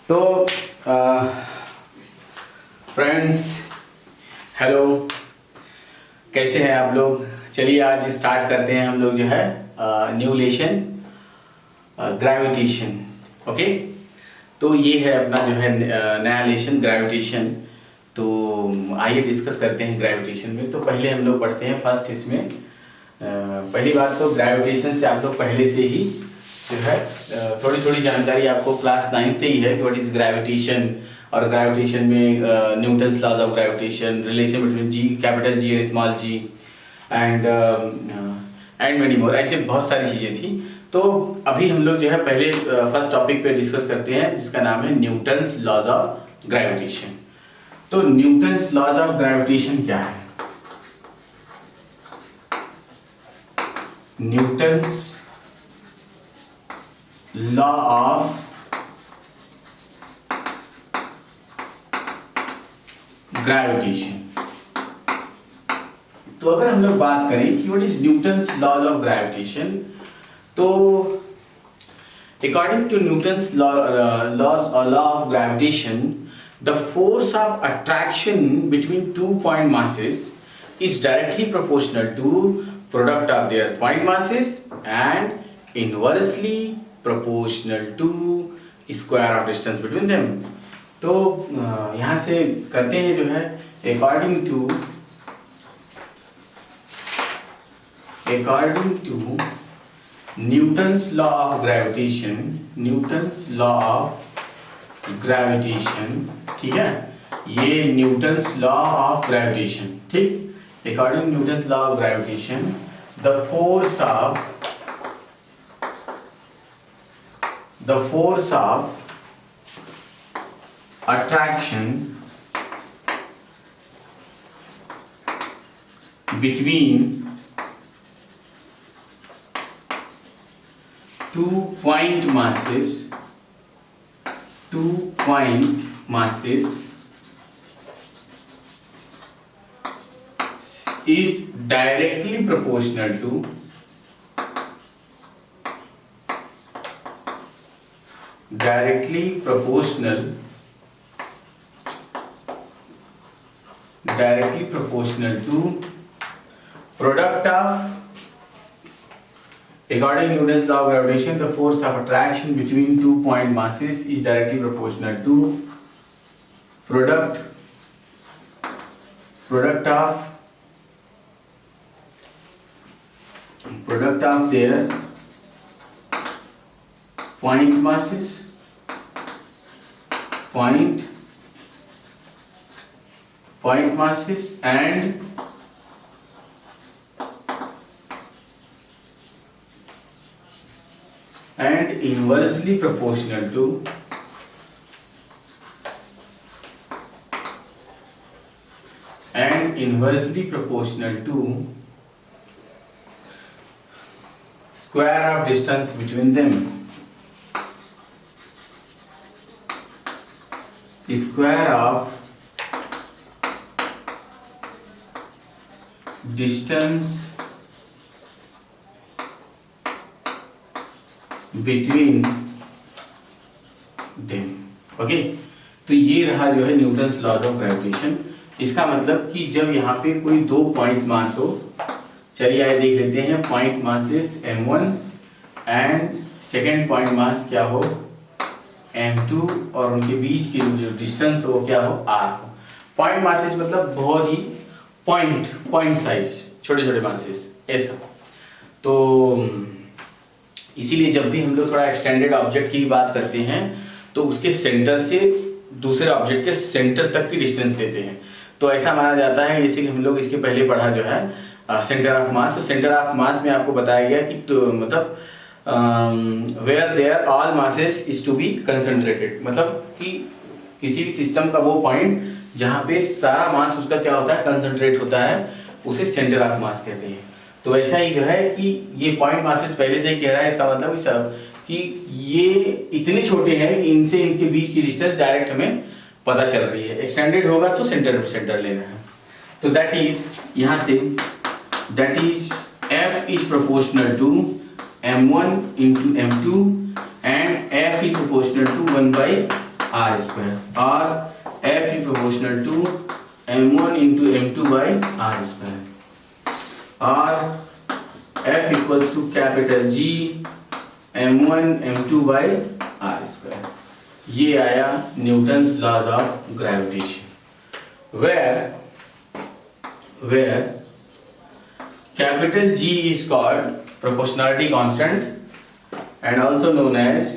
तो friends, hello, कैसे हैं आप लोग। चलिए आज स्टार्ट करते हैं हम लोग जो है न्यू लेशन ग्रेविटेशन। ओके, तो ये है अपना जो है नया लेशन ग्रेविटेशन। तो आइए डिस्कस करते हैं ग्रेविटेशन में। तो पहले हम लोग पढ़ते हैं फर्स्ट इसमें पहली बात तो ग्रेविटेशन से आप लोग पहले से ही जो है थोड़ी थोड़ी जानकारी आपको क्लास 9 से ही है कि व्हाट इज ग्रेविटेशन। और ग्रेविटेशन में Newton's laws of gravitation, relation between G, capital G and small G, and many more, ऐसे बहुत सारी चीज़ें थी। तो अभी हम लोग जो है पहले फर्स्ट टॉपिक पे डिस्कस करते हैं जिसका नाम है न्यूटन्स लॉज ऑफ ग्रेविटेशन। तो न्यूटन्स लॉज ऑफ ग्रेविटेशन क्या है? Newton's law of gravitation. तो अगर हम लोग बात करें कि what is Newton's laws of gravitation, तो according to Newton's law of gravitation, the force of attraction between two point masses is directly proportional to product of their point masses and inversely proportional to square of distance between them। तो यहाँ से करते हैं जो है according to Newton's law of gravitation, Newton's law of gravitation, ठीक है, ये न्यूटन्स लॉ ऑफ ग्रेविटेशन, ठीक। According to Newton's law of gravitation, the force of attraction between two point masses is directly proportional to product of, according to Newton's law of gravitation, the force of attraction between two point masses is directly proportional to product of their point masses and inversely proportional to square of distance between them, square of distance between them। Okay, तो ये रहा जो है Newton's laws of gravitation. इसका मतलब कि जब यहाँ पे कोई दो पॉइंट मास हो, चलिए आइए देख लेते हैं। Point masses m1 and second point mass क्या हो m2, और उनके बीच की जो डिस्टेंस हो क्या हो r हो। पॉइंट मासेस मतलब बहुत ही पॉइंट साइज, छोटे छोटे मासेस ऐसा। तो इसीलिए जब भी हम लोग थोड़ा एक्सटेंडेड ऑब्जेक्ट की बात करते हैं तो उसके सेंटर से दूसरे ऑब्जेक्ट के सेंटर तक की डिस्टेंस लेते हैं। तो ऐसा माना जाता है, जैसे कि हम लोग इसके पहले पढ़ा जो है सेंटर ऑफ मास। तो सेंटर ऑफ मास में आपको बताया गया कि तो मतलब where there all masses is to be concentrated, मतलब कि किसी भी सिस्टम का वो पॉइंट जहाँ पे सारा मास उसका क्या होता है, कंसंट्रेट होता है, उसे सेंटर ऑफ मास कहते हैं। तो ऐसा ही जो है कि ये पॉइंट मासेस पहले से ही कह रहा है, इसका मतलब कि ये इतने छोटे हैं कि इनसे इनके बीच की डिस्टेंस डायरेक्ट हमें पता चल रही है। एक्सटेंडेड होगा तो सेंटर लेना है। तो दैट इज यहाँ से that is f is proportional to m1 into m2 and f is proportional to 1 by R square और F is proportional to m1 into m2 by R square और F equals to capital G m1 m2 by R square. ये आया Newton's laws of gravitation where capital G is called proportionality constant and also known as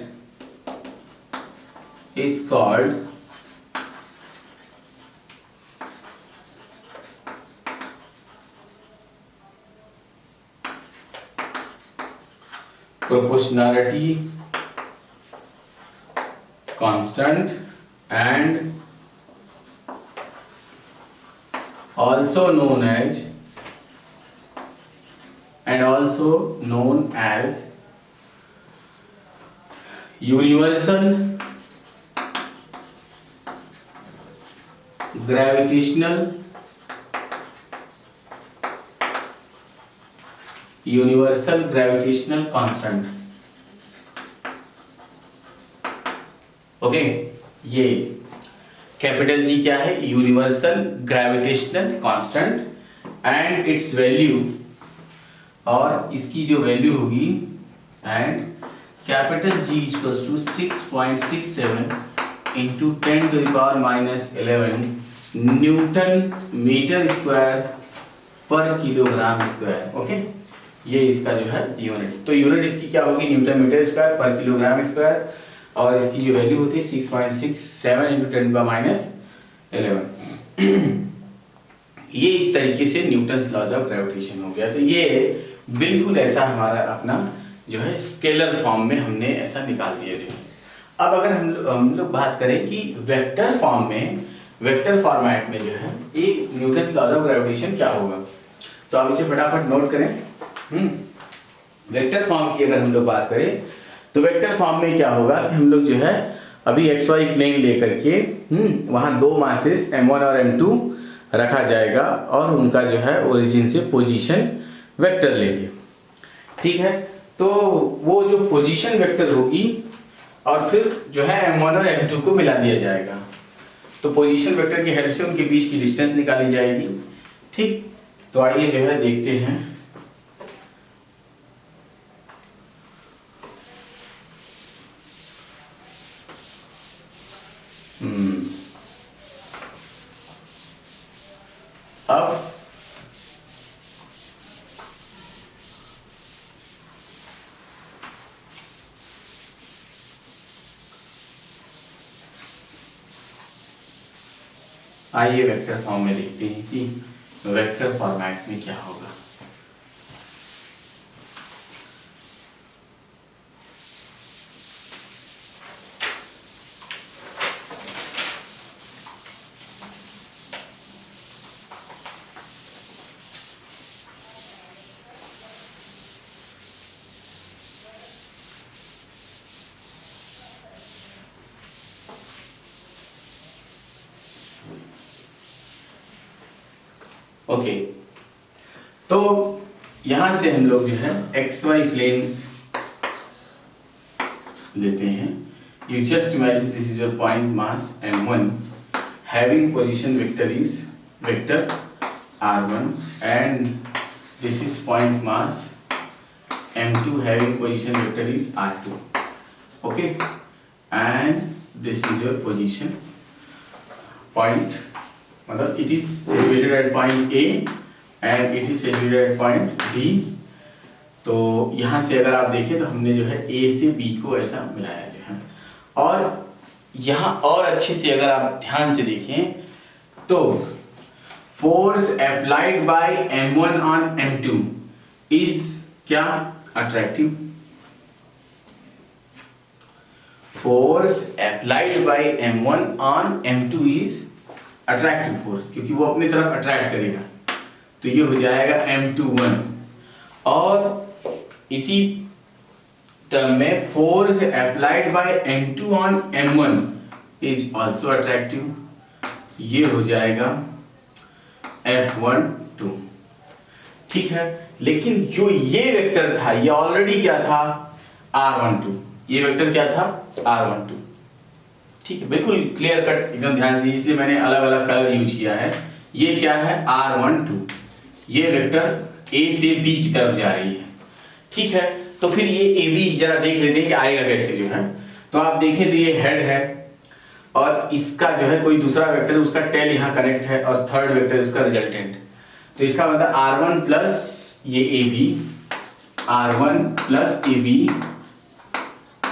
proportionality constant and also known as universal gravitational constant। Okay, ये capital G क्या है? Universal gravitational constant and its value, और इसकी जो value होगी and capital G equals to 6.67 into 10 to the power minus 11 newton metre square पर kilogram square. Okay, ये इसका जो है यूनिट। तो यूनिट इसकी क्या होगी? न्यूटन मीटर स्क्वायर पर किलोग्राम स्क्वायर, और इसकी जो वैल्यू होती है 6.67 इंटू 10 का माइनस 11। ये इस तरीके से न्यूटन्स लॉज ऑफ ग्रेविटेशन हो गया। तो ये बिल्कुल ऐसा हमारा अपना जो है स्केलर फॉर्म में हमने ऐसा निकाल दिया जो है। अब अगर हम लोग बात करें कि वेक्टर फॉर्म में, वेक्टर फॉर्मेट में जो है ये न्यूटन्स लॉज ऑफ ग्रेविटेशन क्या होगा, तो आप इसे फटाफट नोट करें। वेक्टर फॉर्म की अगर हम लोग बात करें तो वेक्टर फॉर्म में क्या होगा कि हम लोग जो है अभी एक्स वाई प्लेन लेकर के वहां दो मासेस m1 और m2 रखा जाएगा और उनका जो है ओरिजिन से पोजीशन वेक्टर लेंगे। ठीक है, तो वो जो पोजीशन वेक्टर होगी और फिर जो है m1 और m2 को मिला दिया जाएगा। तो पोजीशन वेक्टर की हेल्प से उनके बीच की डिस्टेंस निकाली जाएगी। ठीक, तो आइए जो है देखते हैं। अब आइए वेक्टर फॉर्म में देखते हैं कि वेक्टर फॉर्मेट में क्या होगा। ओके, तो यहां से हम लोग जो है एक्स वाई प्लेन लेते हैं। You just imagine this is your point mass m1 having position vector is vector r1 and this is point mass m2 having position vector is r2। Okay, and this is your position point, मतलब it is situated at point A and it is situated at point B। तो यहाँ से अगर आप देखें तो हमने जो है A से B को ऐसा मिलाया जो है, और यहाँ और अच्छे से अगर आप ध्यान से देखें तो force applied by M1 on M2 is क्या? Attractive. Force applied by M1 on M2 is attractive force, क्योंकि वो अपनी तरफ अट्रैक्ट करेगा। तो ये हो जाएगा M21, और इसी टर्म में force applied bye M2 on M1 is also attractive, ये हो जाएगा F12। ठीक है, लेकिन जो ये वेक्टर था ये ऑलरेडी क्या था? R12। ये वेक्टर क्या था? R12। ठीक है, बिल्कुल क्लियर कट, एकदम ध्यान से, इसलिए मैंने अलग अलग कलर यूज किया है। ये क्या है, R12, ये वेक्टर ए से बी की तरफ जा रही है। ठीक है, तो फिर ये ए बी जरा देख लेते हैं कि आएगा कैसे जो है। तो आप देखें तो ये हेड है और इसका जो है कोई दूसरा वेक्टर उसका टेल यहाँ कनेक्ट है और थर्ड वेक्टर इसका रिजल्टेंट। तो इसका मतलब R1 प्लस ये A B, R1 plus A B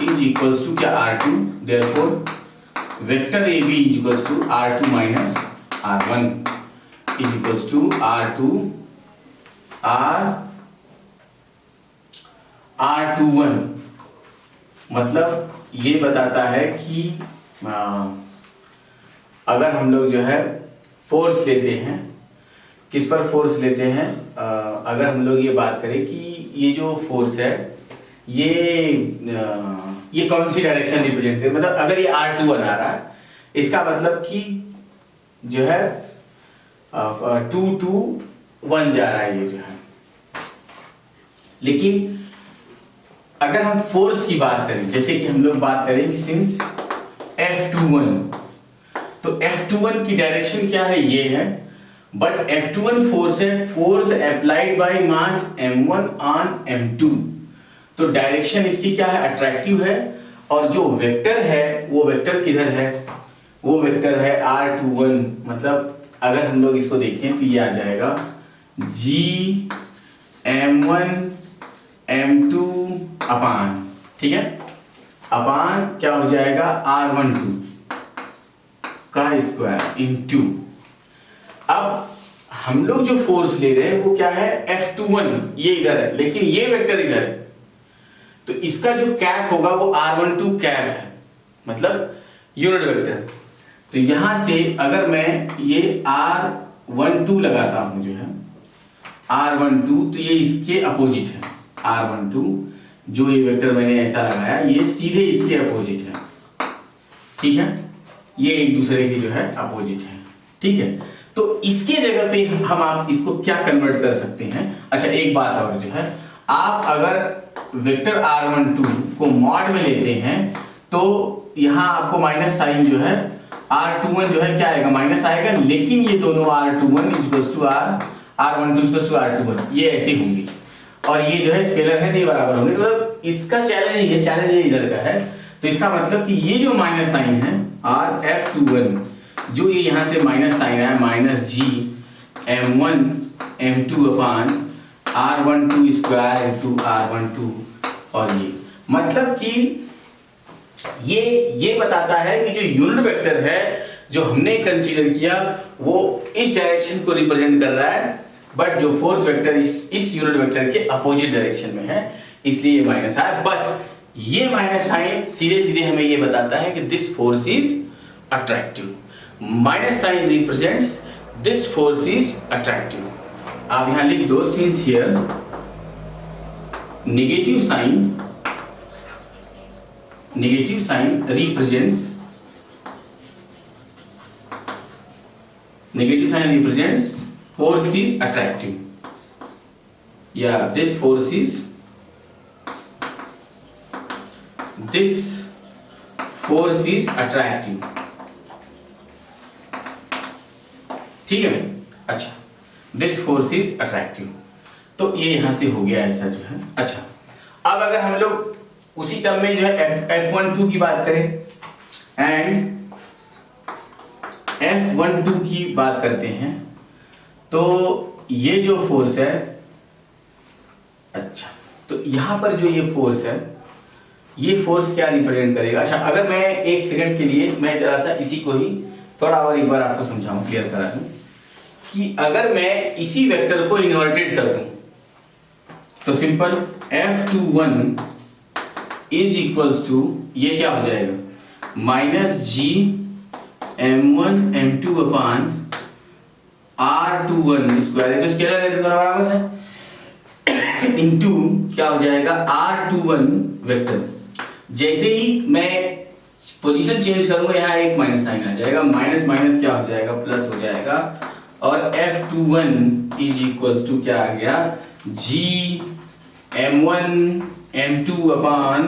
is equals to क्या, R2। Therefore vector A B is equals to R2 minus R1 is equals to R21। मतलब ये बताता है कि अगर हम लोग जो है फोर्स लेते हैं, किस पर फोर्स लेते हैं, अगर हम लोग ये बात करें कि ये जो फोर्स है ये कौन सी डायरेक्शन रिप्रेजेंट करे, मतलब अगर ये R21 आ रहा है, इसका मतलब कि जो है 2 to 1 जा रहा है ये जो है। लेकिन अगर हम फोर्स की बात करें, जैसे कि हम लोग बात करें कि सिंस F21, तो F21 की डायरेक्शन क्या है, ये है, बट F21 फोर्स है, force applied by mass M1 on M2। तो डायरेक्शन इसकी क्या है, अट्रैक्टिव है। और जो वेक्टर है वो वेक्टर किधर है, वो वेक्टर है R21। मतलब अगर हम लोग इसको देखें तो ये आ जाएगा G M1 M2 अपान, ठीक है, अपान क्या हो जाएगा R12 का स्क्वायर इनटू। अब हम लोग जो फोर्स ले रहे हैं वो क्या है, F21, ये इधर है लेकिन ये वेक्टर इधर है, तो इसका जो कैप होगा वो R12 कैप है, मतलब यूनिट वेक्टर। तो यहां से अगर मैं ये R12 लगाता हूं जो है R12, तो ये इसके अपोजिट है। R12 जो ये वेक्टर मैंने ऐसा लगाया, ये सीधे इसके अपोजिट है, ठीक है, ये एक दूसरे के जो है अपोजिट है। ठीक है, तो इसके जगह पे हम आप इसको क्या कन्वर्ट कर सकते हैं। अच्छा, एक बात और जो है, आप अगर वेक्टर R12 को मॉड में लेते हैं तो यहां आपको माइनस साइन जो है R21 जो है क्या आएगा, माइनस आएगा, लेकिन ये दोनों R21 equals to R12 equals to R21 ये ऐसे होंगे और ये जो है स्केलर है तो ये बराबर होंगे। तो इसका चैलेंज नहीं है, चैलेंज ये इधर का है। तो इसका मतलब कि ये जो माइनस साइन है RF21, जो ये यहां से माइनस साइन है माइनस G M1 M2 अपान R12 स्क्वायर इंटू R12, और ये मतलब कि ये बताता है कि जो यूनिट वेक्टर है जो हमने कंसीडर किया वो इस डायरेक्शन को रिप्रेजेंट कर रहा है, बट जो फोर्स वेक्टर इस यूनिट वेक्टर के अपोजिट डायरेक्शन में है, इसलिए ये माइनस है। बट ये माइनस साइन सीधे सीधे हमें ये बताता है कि this force is attractive. Minus sign represents this force is attractive. आप यहां लिख दो, since here negative sign represents force is attractive. Yeah, this force is attractive. ठीक है, अच्छा, this force is attractive, तो ये यहां से हो गया ऐसा जो है। अच्छा, अब अगर हम लोग उसी टर्म में जो है F12 की बात करें एंड F12 की बात करते हैं, तो ये जो फोर्स है, अच्छा, तो यहां पर जो ये फोर्स है, ये फोर्स क्या रिप्रेजेंट करेगा। अच्छा, अगर मैं एक सेकंड के लिए मैं जरा सा इसी को ही थोड़ा और एक बार आपको समझाऊं, क्लियर करा दूं कि अगर मैं इसी वेक्टर को इन्वर्टेड कर दूं तो simple F21 is equals to ये क्या हो जाएगा माइनस G M1 M2 अपान R21 स्क्वायर है, जो स्केलर है तो बराबर है, इनटू क्या हो जाएगा R21 वेक्टर। जैसे ही मैं पोजीशन चेंज करूंगा यहाँ एक माइनस साइन आ जाएगा, माइनस माइनस क्या हो जाएगा प्लस हो जाएगा, और F21 इज इक्वल्स टू क्या आ गया G M1 M2 अपान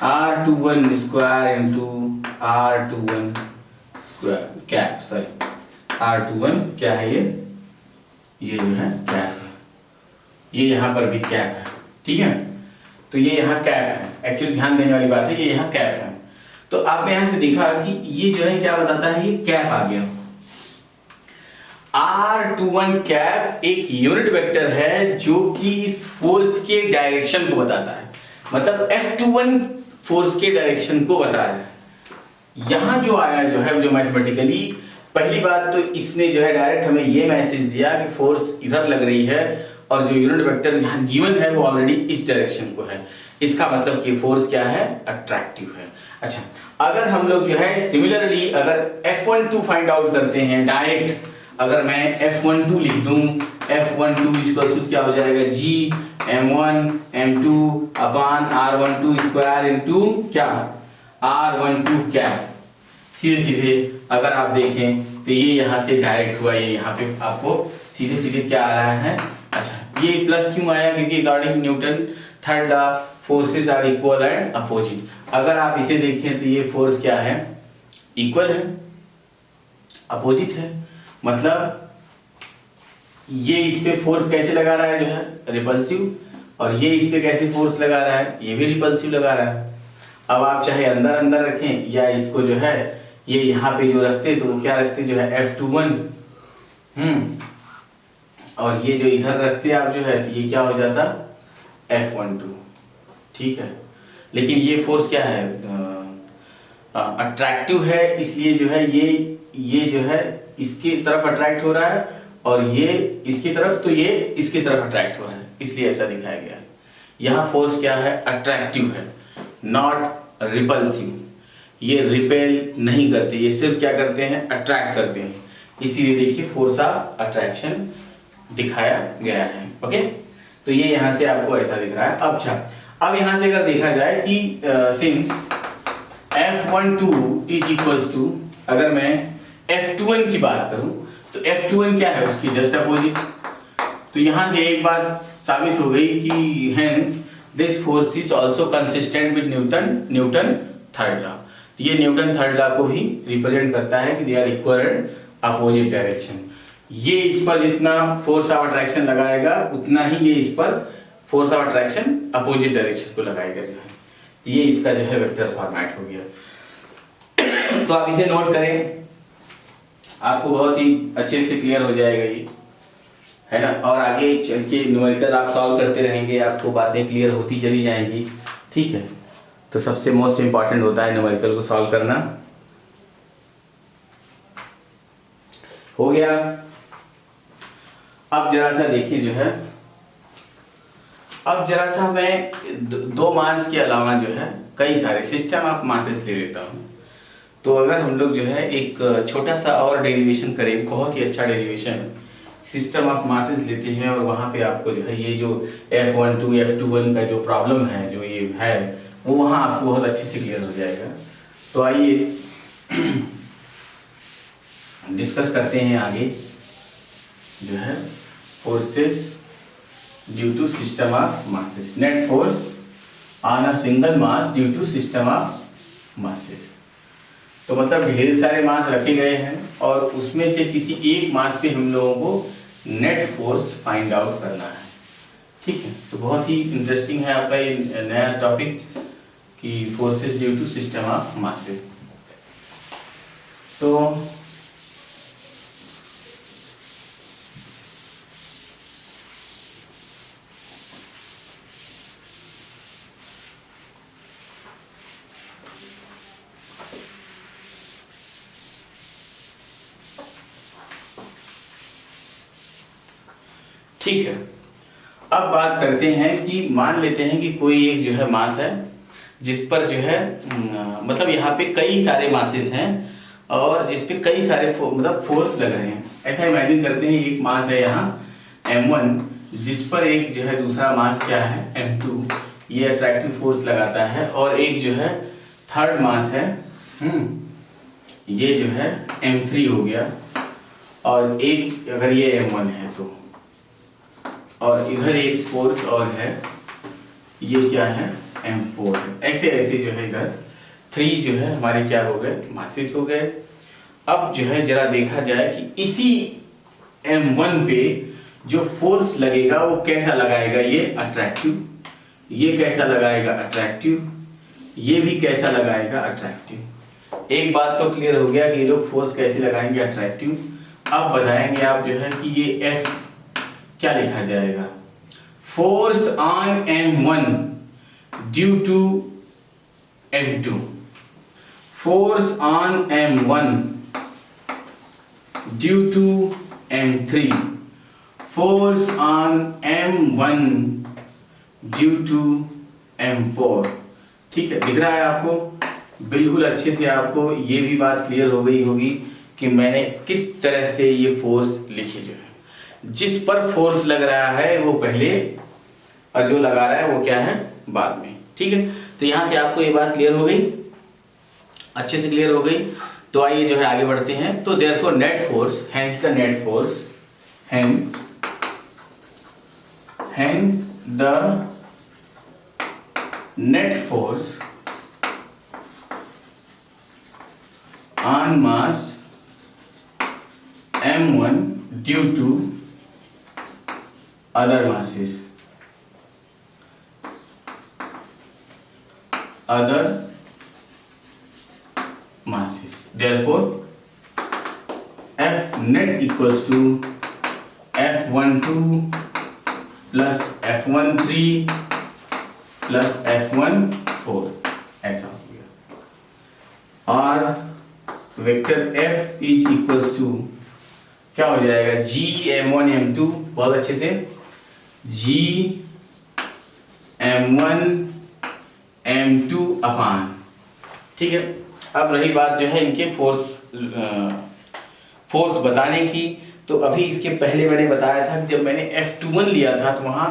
R21 square into R21 square cap, sorry R21 क्या है ये जो है कैप है, ये यहाँ पर भी कैप है, ठीक है। तो ये यहाँ कैप है, एक्चुअली ध्यान देने वाली बात है, ये यहाँ कैप है। तो आपने यहाँ से देखा कि ये जो है क्या बताता है, ये कैप आ गया। R21 कैप एक यूनिट वेक्टर है जो कि इस फोर्स के डायरेक्शन को बताता है, मतलब F21 फोर्स के डायरेक्शन को बता रहा है। यहां जो आया जो है, जो मैथमेटिकली पहली बात तो इसने जो है डायरेक्ट हमें ये मैसेज दिया कि फोर्स इधर लग रही है और जो यूनिट वेक्टर यहाँ गिवन है वो ऑलरेडी इस डायरेक्शन को है। इसका मतलब कि फोर्स क्या है, अट्रैक्टिव है। अच्छा, अगर हम लोग जो है सिमिलरली अगर F12 फाइंड आउट करते हैं डायरेक्ट, अगर मैं F12 लिख दूं, F12 इक्वल टू क्या हो जाएगा, G M1 M2 अपान R12 स्क्वायर इनटू क्या, R12 क्या। सीधे सीधे अगर आप देखें तो ये यहाँ से डायरेक्ट हुआ, ये यहाँ पे आपको सीधे सीधे क्या आ रहा है। अच्छा, ये प्लस क्यों आया, क्योंकि according Newton third law forces are equal and opposite. अगर आप इसे देखें तो ये फोर्स क्या है, इक्वल है, अपोजिट है, मतलब ये इस पे फोर्स कैसे लगा रहा है जो है, रिपल्सिव, और ये इस पे कैसे फोर्स लगा रहा है, ये भी रिपल्सिव लगा रहा है। अब आप चाहे अंदर अंदर रखें या इसको जो है ये यहाँ पे जो रखते तो वो क्या रखते जो है F21, और ये जो इधर रखते आप जो है तो ये क्या हो जाता F12, ठीक है। लेकिन ये फोर्स क्या है, अट्रैक्टिव है, इसलिए जो है ये जो है इसकी तरफ अट्रैक्ट हो रहा है और ये इसकी तरफ, तो ये इसकी तरफ अट्रैक्ट हो रहा है, इसलिए ऐसा दिखाया गया है। यहाँ फोर्स क्या है, अट्रैक्टिव है, नॉट रिपल्सिव। ये रिपेल नहीं करते, ये सिर्फ क्या करते हैं, अट्रैक्ट करते हैं, इसीलिए देखिए फोर्स ऑफ अट्रैक्शन दिखाया गया है। ओके, तो ये यहाँ से आपको ऐसा दिख रहा है। अच्छा, अब यहाँ से अगर देखा जाए कि since F12 is equals to, अगर मैं F21 की बात करूं तो F21 क्या है, उसकी जस्ट अपोजिट। तो यहाँ से एक बात साबित हो गई कि hence this force is also consistent with Newton third law. तो ये न्यूटन थर्ड लॉ को भी रिप्रेजेंट करता है कि they are equal and opposite direction. ये इस पर जितना फोर्स ऑफ अट्रैक्शन लगाएगा उतना ही ये इस पर force of attraction opposite direction को लगाएगा जो है। तो ये इसका जो है वेक्टर फॉर्मेट हो गया। तो आप इसे नोट करें, आपको बहुत ही अच्छे से क्लियर हो जाएगा ये, है ना। और आगे चल के न्यूमेरिकल आप सॉल्व करते रहेंगे, आपको बातें क्लियर होती चली जाएंगी, ठीक है। तो सबसे मोस्ट इंपॉर्टेंट होता है न्यूमेरिकल को सॉल्व करना। हो गया। अब जरा सा देखिए जो है, अब जरा सा मैं दो मास के अलावा जो है कई सारे सिस्टम ऑफ मासेस ले लेता हूँ। तो अगर हम लोग जो है एक छोटा सा और डेरिवेशन करें, बहुत ही अच्छा डेरिवेशन, सिस्टम ऑफ मासेस लेते हैं और वहाँ पे आपको जो है ये जो F12 F21 का जो प्रॉब्लम है, जो ये है, वो वहाँ आपको बहुत अच्छे से क्लियर हो जाएगा। तो आइए डिस्कस करते हैं आगे जो है forces due to system of masses, net force on a single mass due to system of masses. तो मतलब ढेर सारे मास रखे गए हैं और उसमें से किसी एक मास पे हम लोगों को नेट फोर्स फाइंड आउट करना है, ठीक है। तो बहुत ही इंटरेस्टिंग है आपका ये नया टॉपिक कि forces due to system of masses. तो ठीक है, अब बात करते हैं कि मान लेते हैं कि कोई एक जो है मास है जिस पर जो है मतलब यहाँ पे कई सारे मासेस हैं और जिस पे कई सारे मतलब फोर्स लग रहे हैं। ऐसा इमेजिन करते हैं एक मास है यहाँ M1 जिस पर एक जो है दूसरा मास क्या है M2, ये अट्रैक्टिव फोर्स लगाता है, और एक जो है थर्ड मास है ये जो है M3 हो गया, और एक अगर ये M1 है तो, और इधर एक फोर्स और है, ये क्या है m4 है। ऐसे ऐसे जो है इधर 3 जो है हमारे क्या हो गए, मासेस हो गए। अब जो है जरा देखा जाए कि इसी m1 पे जो फोर्स लगेगा वो कैसा लगाएगा, ये अट्रैक्टिव, ये कैसा लगाएगा अट्रैक्टिव, ये भी कैसा लगाएगा अट्रैक्टिव। एक बात तो क्लियर हो गया कि ये लोग फोर्स कैसे लगाएंगे, अट्रैक्टिव। अब बताएंगे आप जो है कि ये F क्या लिखा जाएगा, force on M1 due to M2, force on M1 due to M3, force on M1 due to M4। ठीक है, दिख रहा है आपको बिल्कुल अच्छे से, आपको ये भी बात क्लियर हो गई होगी कि मैंने किस तरह से ये फोर्स लिखी, जो है जिस पर फोर्स लग रहा है वो पहले और जो लगा रहा है वो क्या है बाद में। ठीक है, तो यहां से आपको ये बात क्लियर हो गई, अच्छे से क्लियर हो गई। तो आइए जो है आगे बढ़ते हैं। तो therefore net force, hence the net force, hence the net force on mass m1 due to other masses, therefore F net equals to F12 plus F13 plus F14, ऐसा हो गया। और vector F is equals to क्या हो जाएगा, G M1 M2, बहुत अच्छे से, G M1 M2 अपान। ठीक है, अब रही बात जो है इनके फोर्स बताने की। तो अभी इसके पहले मैंने बताया था कि जब मैंने F21 लिया था तो वहां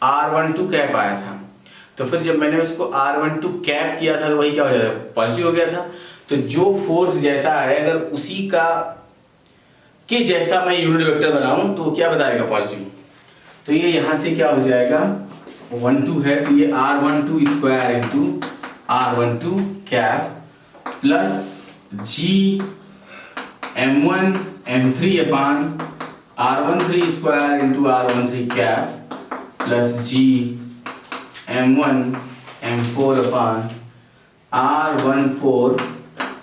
R12 कैप आया था, तो फिर जब मैंने उसको R12 कैप किया था तो वही क्या हो जाता है, पॉजिटिव हो गया था। तो जो फोर्स जैसा है अगर उसी का के जैसा मैं यूनिट वेक्टर बनाऊं तो क्या बताएगा, पॉजिटिव। तो ये यहां से क्या हो जाएगा, 12 है तो ये R12 square into R12 cap plus G M1 M3 अपान R13 square into R13 cap plus G M1 M4 अपान R14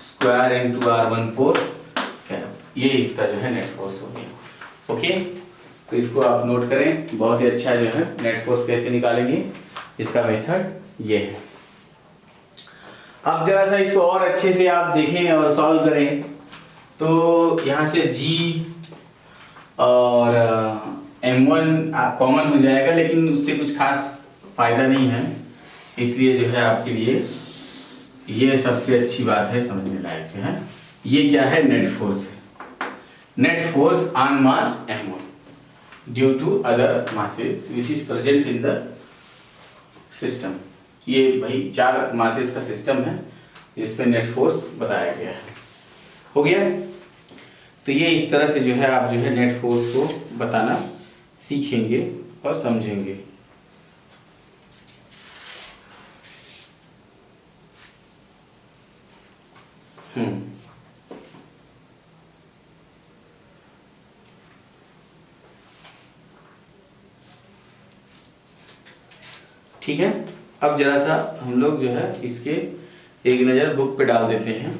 square into R14 cap. ये इसका जो है नेट फोर्स हो गया। ओके, तो इसको आप नोट करें, बहुत ही अच्छा जो है नेट फोर्स कैसे निकालेंगे इसका मेथड ये है। अब जरा सा इसको और अच्छे से आप देखें और सॉल्व करें। तो यहाँ से G और M1 कॉमन हो जाएगा, लेकिन उससे कुछ खास फायदा नहीं है, इसलिए जो है आपके लिए ये सबसे अच्छी बात है समझने लायक जो है। ये क्या है, नेट फोर्स है, net force on mass M1 due to other masses which is present in the system. ये भाई 4 मासेस का सिस्टम है जिसपे नेट फोर्स बताया गया है। हो गया, तो ये इस तरह से जो है आप जो है नेट फोर्स को बताना सीखेंगे और समझेंगे। ठीक है, अब जरा सा हम लोग जो है इसके एक नज़र बुक पे डाल देते हैं।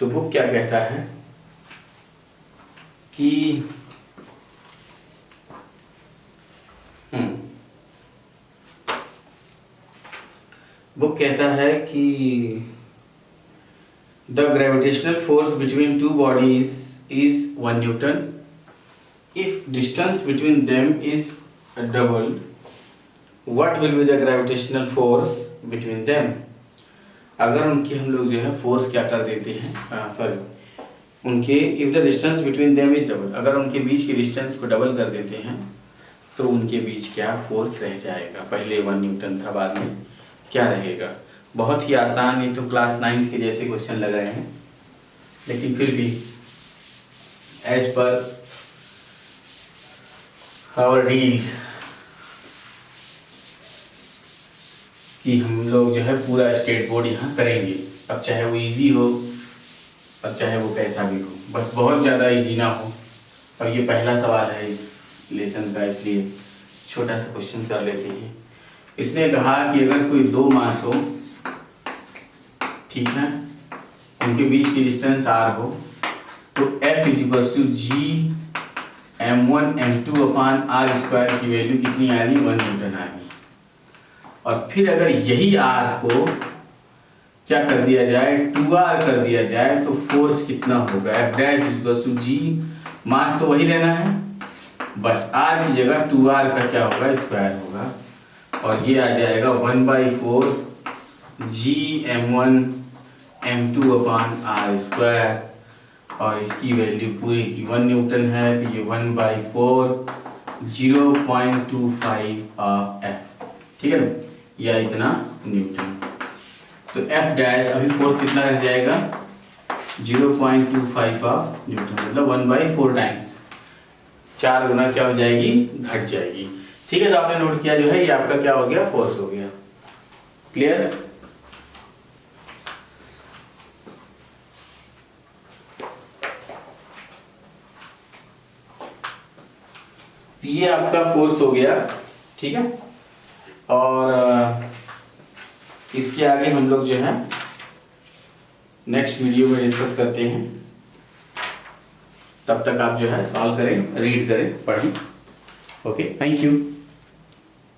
तो बुक क्या कहता है कि बुक कहता है कि the gravitational force between two bodies is 1 Newton if distance between them is double, what will be the gravitational force between them। अगर उनकी हम लोग जो है फोर्स क्या कर देते हैं, सॉरी उनके if the distance between them is double, अगर उनके बीच की डिस्टेंस को डबल कर देते हैं तो उनके बीच क्या फोर्स रह जाएगा। पहले 1 न्यूटन था, बाद में क्या रहेगा। बहुत ही आसान, ये तो क्लास 9 के जैसे क्वेश्चन लग रहे हैं, लेकिन फिर भी एज पर आवर डील कि हम लोग जो है पूरा स्टेट बोर्ड यहाँ करेंगे। अब चाहे वो इजी हो और चाहे वो कैसा भी हो, बस बहुत ज़्यादा इजी ना हो। और ये पहला सवाल है इस लेसन का, इसलिए छोटा सा क्वेश्चन कर लेते हैं। इसने कहा कि अगर कोई दो मास हो, ठीक है, उनके बीच की डिस्टेंस r हो, तो F = G m1 m2 अपान r स्क्वायर की वैल्यू कितनी आ रही, 1 न्यूटन आ रही। और फिर अगर यही r को क्या कर दिया जाए, 2r कर दिया जाए, तो फोर्स कितना होगा। F' = G, मास तो वही रहना है, बस r की जगह 2r का क्या होगा, स्क्वायर होगा। और ये आ जाएगा 1/4 G m1 m2 अपान r स्क्वायर, और इसकी वैल्यू पूरी की 1 न्यूटन है, तो ये 1/4 0.25 ऑफ F, ठीक है ना, या इतना न्यूटन। तो F' अभी फोर्स कितना रह जाएगा, 0.25 ऑफ न्यूटन, मतलब 1/4 टाइम्स, 4 गुना क्या हो जाएगी, घट जाएगी। ठीक है, तो आपने नोट किया जो है ये आपका क्या हो गया, फोर्स हो गया। क्लियर। ये आपका फोर्स हो गया, ठीक है। और इसके आगे हम लोग जो है नेक्स्ट वीडियो में डिस्कस करते हैं। तब तक आप जो है सॉल्व करें, रीड करें, पढ़ें। Okay, thank you.